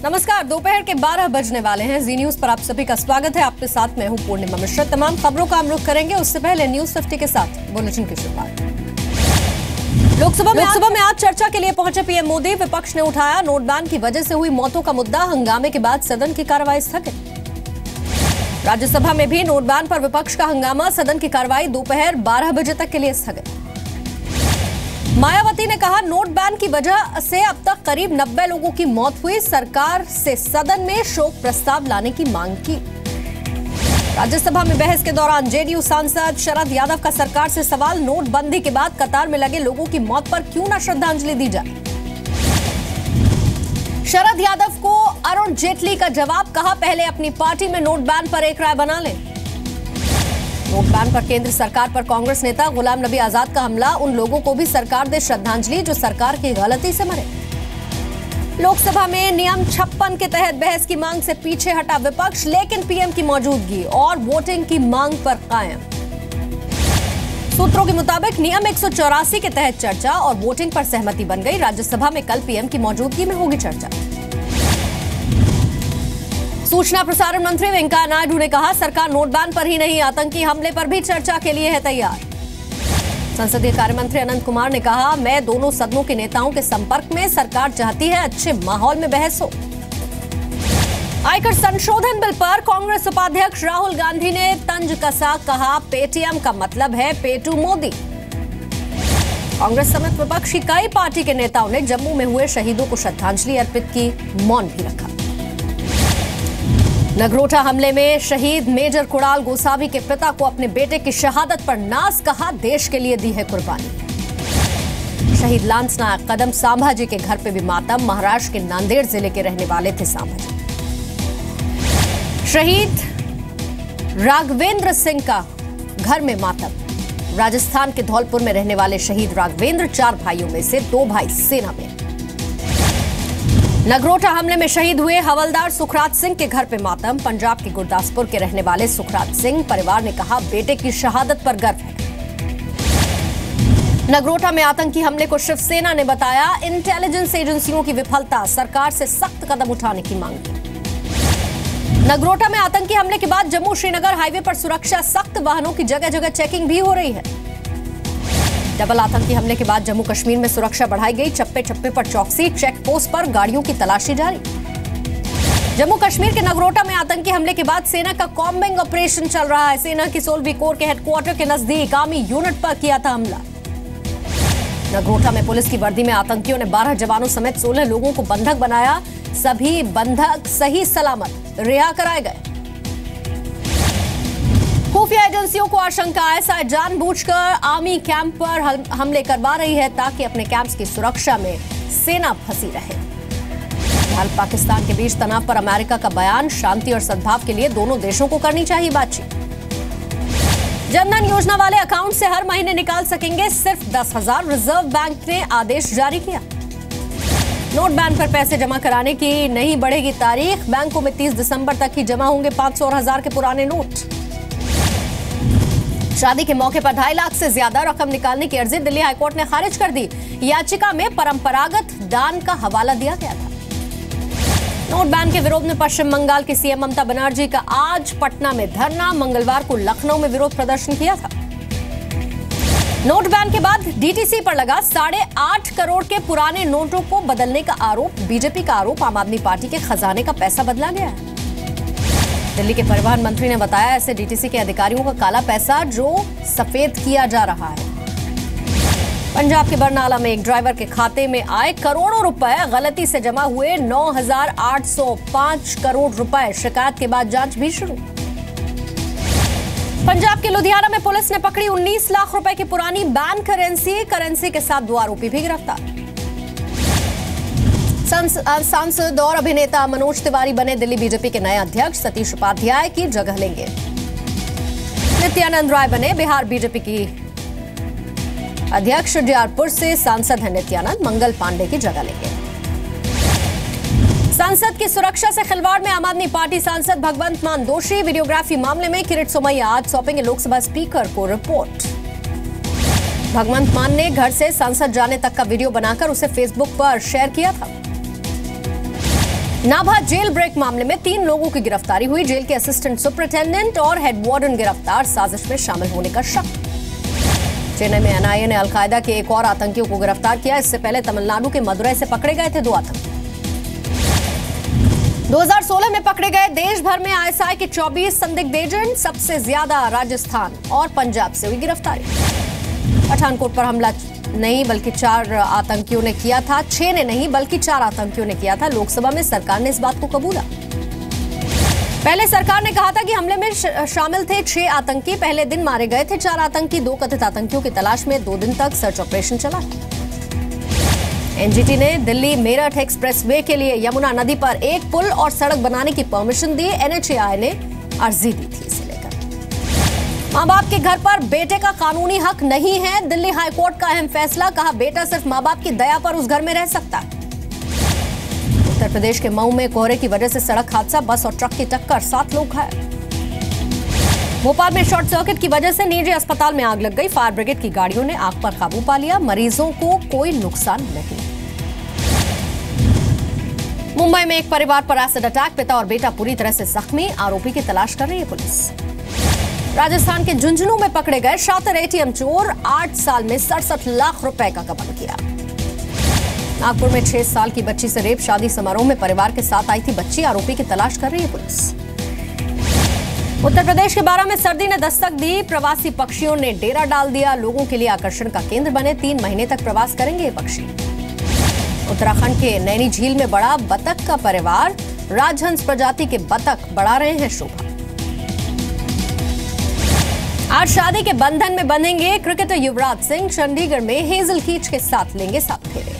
नमस्कार, दोपहर के 12 बजने वाले हैं। जी न्यूज पर आप सभी का स्वागत है। आपके साथ मैं हूं पूर्णिमा मिश्रा। तमाम खबरों का हम रुख करेंगे, उससे पहले न्यूज 50 के साथ बुलेटिन की शुरुआत। लोकसभा में आज चर्चा के लिए पहुंचे पीएम मोदी। विपक्ष ने उठाया नोट बैन की वजह से हुई मौतों का मुद्दा। हंगामे के बाद सदन की कार्रवाई स्थगित। राज्यसभा में भी नोट बैन पर विपक्ष का हंगामा। सदन की कार्रवाई दोपहर 12 बजे तक के लिए स्थगित। मायावती ने कहा नोट बैन की वजह से अब तक करीब 90 लोगों की मौत हुई। सरकार से सदन में शोक प्रस्ताव लाने की मांग की। राज्यसभा में बहस के दौरान जेडीयू सांसद शरद यादव का सरकार से सवाल, नोटबंदी के बाद कतार में लगे लोगों की मौत पर क्यों न श्रद्धांजलि दी जाए। शरद यादव को अरुण जेटली का जवाब, कहा पहले अपनी पार्टी में नोट बैन पर एक राय बना लें। नोट बैन पर केंद्र सरकार पर कांग्रेस नेता गुलाम नबी आजाद का हमला, उन लोगों को भी सरकार दे श्रद्धांजलि जो सरकार की गलती से मरे। लोकसभा में नियम 56 के तहत बहस की मांग से पीछे हटा विपक्ष, लेकिन पीएम की मौजूदगी और वोटिंग की मांग पर कायम। सूत्रों के मुताबिक नियम 184 के तहत चर्चा और वोटिंग पर सहमति बन गई। राज्यसभा में कल पीएम की मौजूदगी में होगी चर्चा। सूचना प्रसारण मंत्री वेंकैया नायडू ने कहा सरकार नोट बैन पर ही नहीं, आतंकी हमले पर भी चर्चा के लिए है तैयार। संसदीय कार्य मंत्री अनंत कुमार ने कहा मैं दोनों सदनों के नेताओं के संपर्क में, सरकार चाहती है अच्छे माहौल में बहस हो। आयकर संशोधन बिल पर कांग्रेस उपाध्यक्ष राहुल गांधी ने तंज कसा, कहा पेटीएम का मतलब है पेटू मोदी। कांग्रेस समेत विपक्ष की कई पार्टी के नेताओं ने जम्मू में हुए शहीदों को श्रद्धांजलि अर्पित की, मौन भी रखा। नगरोटा हमले में शहीद मेजर कुणाल गोसावी के पिता को अपने बेटे की शहादत पर नाज, कहा देश के लिए दी है कुर्बानी। शहीद लांस नायक कदम सांभाजी के घर पे भी मातम, महाराष्ट्र के नांदेड़ जिले के रहने वाले थे सांभाजी। शहीद राघवेंद्र सिंह का घर में मातम। राजस्थान के धौलपुर में रहने वाले शहीद राघवेंद्र 4 भाइयों में से 2 भाई सेना में। नगरोटा हमले में शहीद हुए हवलदार सुखराज सिंह के घर पे मातम। पंजाब के गुरदासपुर के रहने वाले सुखराज सिंह परिवार ने कहा बेटे की शहादत पर गर्व है। नगरोटा में आतंकी हमले को शिवसेना ने बताया इंटेलिजेंस एजेंसियों की विफलता, सरकार से सख्त कदम उठाने की मांग की। नगरोटा में आतंकी हमले के बाद जम्मू श्रीनगर हाईवे पर सुरक्षा सख्त, वाहनों की जगह जगह चेकिंग भी हो रही है। डबल आतंकी हमले के बाद जम्मू कश्मीर में सुरक्षा बढ़ाई गई, चप्पे चप्पे पर चौकसी, चेक पोस्ट पर गाड़ियों की तलाशी जारी। जम्मू कश्मीर के नगरोटा में आतंकी हमले के बाद सेना का कॉम्बिंग ऑपरेशन चल रहा है। सेना की 16वीं कोर के हेडक्वार्टर के नजदीक आर्मी यूनिट पर किया था हमला। नगरोटा में पुलिस की वर्दी में आतंकियों ने 12 जवानों समेत 16 लोगों को बंधक बनाया। सभी बंधक सही सलामत रिहा कराए गए। खुफिया एजेंसियों को आशंका है शायद जानबूझकर आर्मी कैंप पर हमले करवा रही है ताकि अपने कैंप्स की सुरक्षा में सेना फंसी रहे। भारत पाकिस्तान के बीच तनाव पर अमेरिका का बयान, शांति और सद्भाव के लिए दोनों देशों को करनी चाहिए बातचीत। जनधन योजना वाले अकाउंट से हर महीने निकाल सकेंगे सिर्फ 10,000, रिजर्व बैंक ने आदेश जारी किया। नोट बैन पर पैसे जमा कराने की नहीं बढ़ेगी तारीख, बैंकों में 30 दिसंबर तक ही जमा होंगे 500 और 1000 के पुराने नोट। शादी के मौके पर 2.5 लाख से ज्यादा रकम निकालने की अर्जी दिल्ली हाईकोर्ट ने खारिज कर दी। याचिका में परंपरागत दान का हवाला दिया गया था। नोट बैन के विरोध में पश्चिम बंगाल की सीएम ममता बनर्जी का आज पटना में धरना, मंगलवार को लखनऊ में विरोध प्रदर्शन किया था। नोट बैन के बाद डीटीसी पर लगा 8.5 करोड़ के पुराने नोटों को बदलने का आरोप। बीजेपी का आरोप, आम आदमी पार्टी के खजाने का पैसा बदला गया है। दिल्ली के परिवहन मंत्री ने बताया ऐसे डीटीसी के अधिकारियों का काला पैसा जो सफेद किया जा रहा है। पंजाब के बरनाला में एक ड्राइवर के खाते में आए करोड़ों रुपए, गलती से जमा हुए 9,805 करोड़ रुपए। शिकायत के बाद जांच भी शुरू। पंजाब के लुधियाना में पुलिस ने पकड़ी 19 लाख रुपए की पुरानी बैन करेंसी के साथ 2 आरोपी भी गिरफ्तार। सांसद और अभिनेता मनोज तिवारी बने दिल्ली बीजेपी के नए अध्यक्ष, सतीश उपाध्याय की जगह लेंगे। नित्यानंद राय बने बिहार बीजेपी की अध्यक्ष, जयपुर से सांसद हैं नित्यानंद, मंगल पांडे की जगह लेंगे। संसद की सुरक्षा से खिलवाड़ में आम आदमी पार्टी सांसद भगवंत मान दोषी, वीडियोग्राफी मामले में किरीट सोमैया आज सौंपेंगे लोकसभा स्पीकर को रिपोर्ट। भगवंत मान ने घर से संसद जाने तक का वीडियो बनाकर उसे फेसबुक पर शेयर किया था। नाभा जेल ब्रेक मामले में 3 लोगों की गिरफ्तारी हुई। जेल के असिस्टेंट सुपरिटेंडेंट और हेड वार्डन गिरफ्तार, साजिश में शामिल होने का शक। चेन्नई में एनआईए ने अलकायदा के एक और आतंकियों को गिरफ्तार किया। इससे पहले तमिलनाडु के मदुरई से पकड़े गए थे 2 आतंकी। 2016 में पकड़े गए देश भर में आईएसआई के 24 संदिग्ध एजेंट, सबसे ज्यादा राजस्थान और पंजाब से हुई गिरफ्तारी। पठानकोट पर हमला नहीं बल्कि 4 आतंकियों ने किया था। 6 ने नहीं बल्कि 4 आतंकियों ने किया था। लोकसभा में सरकार ने इस बात को कबूला। पहले सरकार ने कहा था कि हमले में शामिल थे 6 आतंकी। पहले दिन मारे गए थे 4 आतंकी। 2 कथित आतंकियों की तलाश में 2 दिन तक सर्च ऑपरेशन चला। एनजीटी ने दिल्ली मेरठ एक्सप्रेसवे के लिए यमुना नदी पर एक पुल और सड़क बनाने की परमिशन दी। एनएचएआई ने अर्जी दी थी इसे लेकर। मां बाप के घर पर बेटे का कानूनी हक नहीं है, दिल्ली हाईकोर्ट का अहम फैसला। कहा बेटा सिर्फ मां बाप की दया पर उस घर में रह सकता है। उत्तर प्रदेश के मऊ में कोहरे की वजह से सड़क हादसा, बस और ट्रक की टक्कर, 7 लोग घायल। भोपाल में शॉर्ट सर्किट की वजह से निजी अस्पताल में आग लग गई। फायर ब्रिगेड की गाड़ियों ने आग पर काबू पा लिया। मरीजों को कोई नुकसान नहीं। मुंबई में एक परिवार पर एसिड अटैक, पिता और बेटा पूरी तरह से जख्मी। आरोपी की तलाश कर रही है पुलिस। राजस्थान के झुंझुनू में पकड़े गए शातिर एटीएम चोर, 8 साल में 67 लाख रुपए का गबन किया। नागपुर में 6 साल की बच्ची से रेप, शादी समारोह में परिवार के साथ आई थी बच्ची। आरोपी की तलाश कर रही है पुलिस। उत्तर प्रदेश के बारा में सर्दी ने दस्तक दी। प्रवासी पक्षियों ने डेरा डाल दिया। लोगों के लिए आकर्षण का केंद्र बने। 3 महीने तक प्रवास करेंगे ये पक्षी। उत्तराखंड के नैनी झील में बड़ा बतख का परिवार। राजहंस प्रजाति के बतख बढ़ा रहे हैं शोभा। आज शादी के बंधन में बंधेंगे क्रिकेटर युवराज सिंह। चंडीगढ़ में हेजल कीच के साथ लेंगे 7 फेरे।